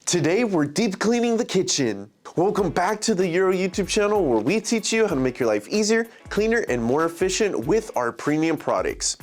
Today we're deep cleaning the kitchen. Welcome back to the Eurow YouTube channel where we teach you how to make your life easier, cleaner, and more efficient with our premium products.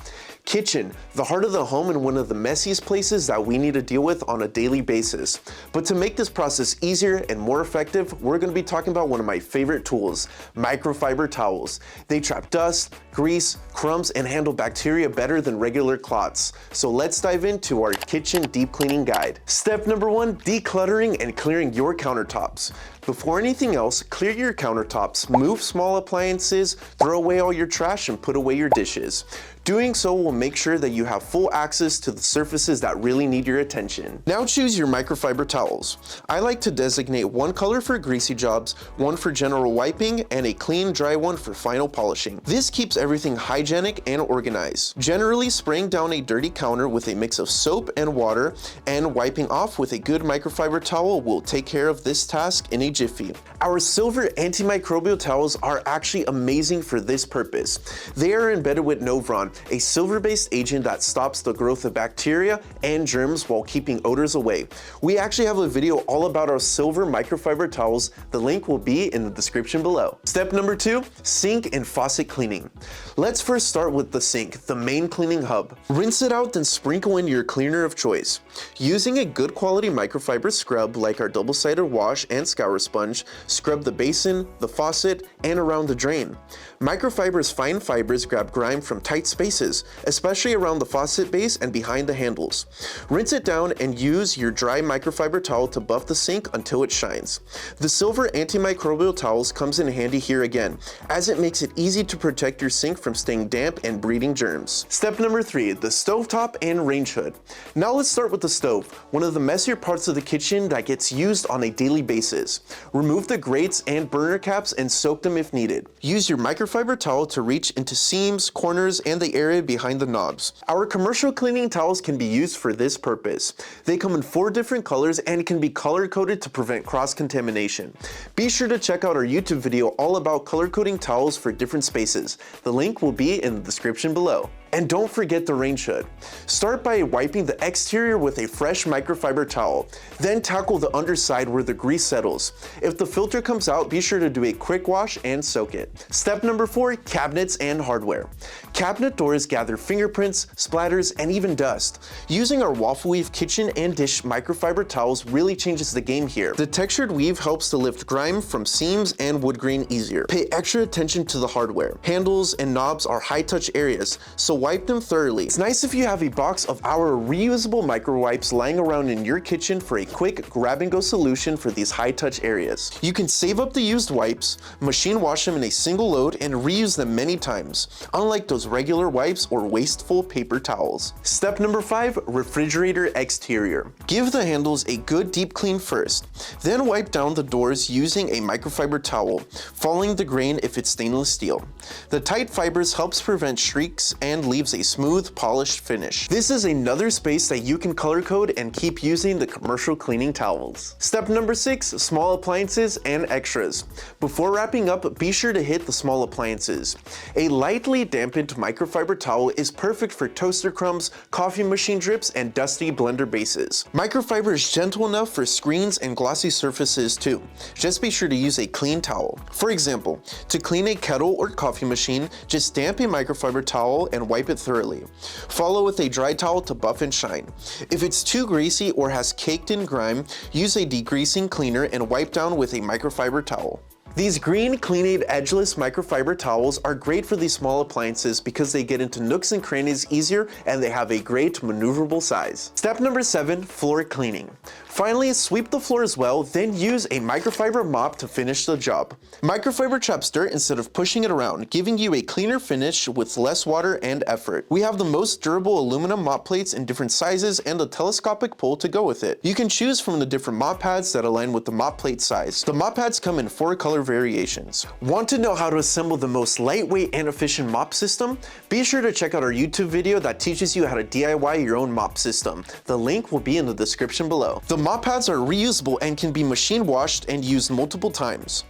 Kitchen, the heart of the home and one of the messiest places that we need to deal with on a daily basis. But to make this process easier and more effective, we're going to be talking about one of my favorite tools, microfiber towels. They trap dust, grease, crumbs, and handle bacteria better than regular cloths. So let's dive into our kitchen deep cleaning guide. Step number 1, decluttering and clearing your countertops. Before anything else, clear your countertops, move small appliances, throw away all your trash, and put away your dishes. Doing so will make sure that you have full access to the surfaces that really need your attention. Now choose your microfiber towels. I like to designate one color for greasy jobs, one for general wiping, and a clean, dry one for final polishing. This keeps everything hygienic and organized. Generally, spraying down a dirty counter with a mix of soap and water and wiping off with a good microfiber towel will take care of this task in a jiffy. Our silver antimicrobial towels are actually amazing for this purpose. They are embedded with Novron, a silver-based agent that stops the growth of bacteria and germs while keeping odors away. We actually have a video all about our silver microfiber towels. The link will be in the description below. Step number 2, sink and faucet cleaning. Let's first start with the sink, the main cleaning hub. Rinse it out, then sprinkle in your cleaner of choice. Using a good quality microfiber scrub like our double-sided wash and scour sponge, scrub the basin, the faucet, and around the drain. Microfiber's fine fibers grab grime from tight spaces, especially around the faucet base and behind the handles. Rinse it down and use your dry microfiber towel to buff the sink until it shines. The silver antimicrobial towels comes in handy here again, as it makes it easy to protect your sink from staying damp and breeding germs. Step number 3, the stovetop and range hood. Now let's start with the stove, one of the messier parts of the kitchen that gets used on a daily basis. Remove the grates and burner caps and soak them if needed. Use your microfiber towel to reach into seams, corners, and the area behind the knobs. Our commercial cleaning towels can be used for this purpose. They come in 4 different colors and can be color-coded to prevent cross-contamination. Be sure to check out our YouTube video all about color-coding towels for different spaces. The link will be in the description below. And don't forget the range hood. Start by wiping the exterior with a fresh microfiber towel. Then tackle the underside where the grease settles. If the filter comes out, be sure to do a quick wash and soak it. Step number 4, cabinets and hardware. Cabinet doors gather fingerprints, splatters, and even dust. Using our Waffle weave kitchen and dish microfiber towels really changes the game here. The textured weave helps to lift grime from seams and wood grain easier. Pay extra attention to the hardware. Handles and knobs are high-touch areas, so wipe them thoroughly. It's nice if you have a box of our reusable micro-wipes lying around in your kitchen for a quick grab-and-go solution for these high-touch areas. You can save up the used wipes, machine wash them in a single load, and reuse them many times, unlike those regular wipes or wasteful paper towels. Step number 5, refrigerator exterior. Give the handles a good deep clean first, then wipe down the doors using a microfiber towel, following the grain if it's stainless steel. The tight fibers helps prevent streaks and leaves a smooth, polished finish. This is another space that you can color code and keep using the commercial cleaning towels. Step number 6, small appliances and extras. Before wrapping up, be sure to hit the small appliances. A lightly dampened microfiber towel is perfect for toaster crumbs, coffee machine drips, and dusty blender bases. Microfiber is gentle enough for screens and glossy surfaces too. Just be sure to use a clean towel. For example, to clean a kettle or coffee machine, just damp a microfiber towel and wipe it thoroughly. Follow with a dry towel to buff and shine. If it's too greasy or has caked in grime, use a degreasing cleaner and wipe down with a microfiber towel. These green CleanAide edgeless microfiber towels are great for these small appliances because they get into nooks and crannies easier and they have a great maneuverable size. Step number 7, floor cleaning. Finally, sweep the floor as well, then use a microfiber mop to finish the job. Microfiber traps dirt instead of pushing it around, giving you a cleaner finish with less water and effort. We have the most durable aluminum mop plates in different sizes and a telescopic pole to go with it. You can choose from the different mop pads that align with the mop plate size. The mop pads come in 4 color variations. Want to know how to assemble the most lightweight and efficient mop system? Be sure to check out our YouTube video that teaches you how to DIY your own mop system. The link will be in the description below. The mop pads are reusable and can be machine washed and used multiple times.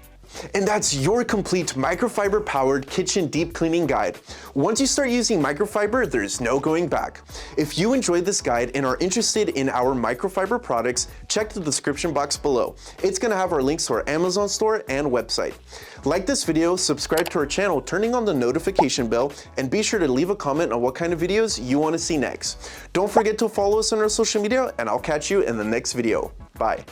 And that's your complete microfiber-powered kitchen deep cleaning guide. Once you start using microfiber, there's no going back. If you enjoyed this guide and are interested in our microfiber products, check the description box below. It's gonna have our links to our Amazon store and website. Like this video, subscribe to our channel, turning on the notification bell, and be sure to leave a comment on what kind of videos you want to see next. Don't forget to follow us on our social media, and I'll catch you in the next video. Bye.